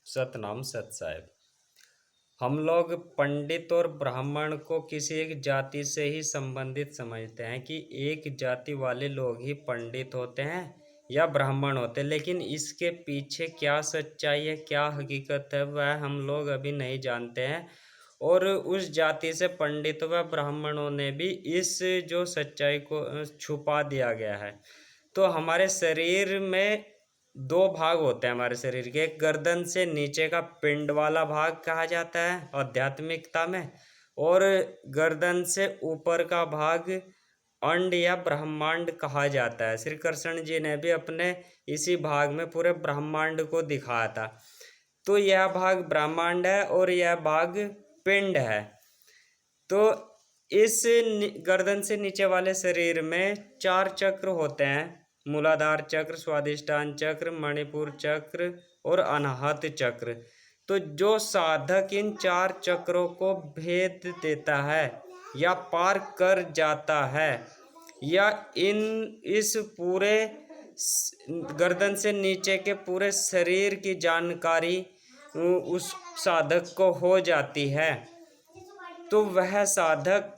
सतनाम सत साहिब। हम लोग पंडित और ब्राह्मण को किसी एक जाति से ही संबंधित समझते हैं कि एक जाति वाले लोग ही पंडित होते हैं या ब्राह्मण होते हैं, लेकिन इसके पीछे क्या सच्चाई है, क्या हकीकत है, वह हम लोग अभी नहीं जानते हैं। और उस जाति से पंडित व ब्राह्मणों ने भी इस जो सच्चाई को छुपा दिया गया है। तो हमारे शरीर में दो भाग होते हैं हमारे शरीर के। एक गर्दन से नीचे का पिंड वाला भाग कहा जाता है आध्यात्मिकता में, और गर्दन से ऊपर का भाग अंड या ब्रह्मांड कहा जाता है। श्री कृष्ण जी ने भी अपने इसी भाग में पूरे ब्रह्मांड को दिखाया था। तो यह भाग ब्रह्मांड है और यह भाग पिंड है। तो इस गर्दन से नीचे वाले शरीर में 4 चक्र होते हैं: मूलाधार चक्र, स्वादिष्टान चक्र, मणिपुर चक्र और अनाहत चक्र। तो जो साधक इन 4 चक्रों को भेद देता है या पार कर जाता है, या इस पूरे गर्दन से नीचे के पूरे शरीर की जानकारी उस साधक को हो जाती है, तो वह साधक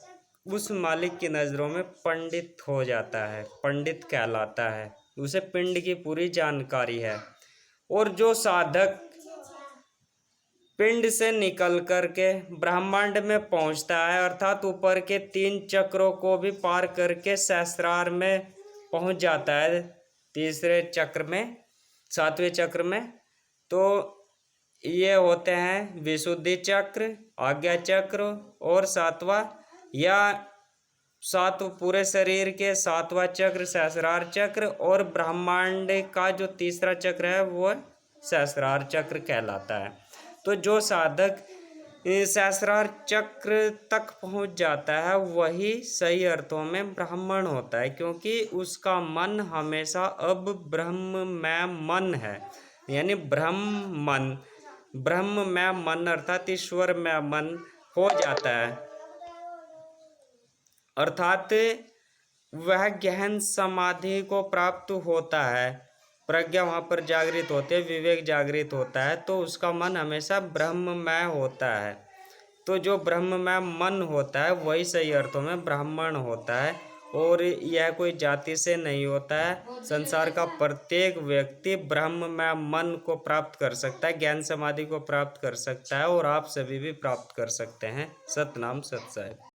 उस मालिक की नज़रों में पंडित हो जाता है, पंडित कहलाता है। उसे पिंड की पूरी जानकारी है। और जो साधक पिंड से निकल करके ब्रह्मांड में पहुंचता है, अर्थात ऊपर के 3 चक्रों को भी पार करके सहस्रार में पहुंच जाता है, तीसरे चक्र में, 7वें चक्र में, तो ये होते हैं विशुद्धि चक्र, आज्ञा चक्र और 7वां या 7 पूरे शरीर के 7वां चक्र सहस्रार चक्र, और ब्रह्मांड का जो तीसरा चक्र है वो सहस्रार चक्र कहलाता है। तो जो साधक सहस्रार चक्र तक पहुंच जाता है वही सही अर्थों में ब्राह्मण होता है, क्योंकि उसका मन हमेशा अब ब्रह्म में मन है, यानी ब्रह्म में मन अर्थात ईश्वर में मन हो जाता है। अर्थात वह गहन समाधि को प्राप्त होता है, प्रज्ञा वहाँ पर जागृत होती है, विवेक जागृत होता है, तो उसका मन हमेशा ब्रह्ममय होता है। तो जो ब्रह्ममय मन होता है वही सही अर्थों में ब्राह्मण होता है, और यह कोई जाति से नहीं होता है। संसार का प्रत्येक व्यक्ति ब्रह्ममय मन को प्राप्त कर सकता है, ज्ञान समाधि को प्राप्त कर सकता है, और आप सभी भी प्राप्त कर सकते हैं। सतनाम सत साहिब।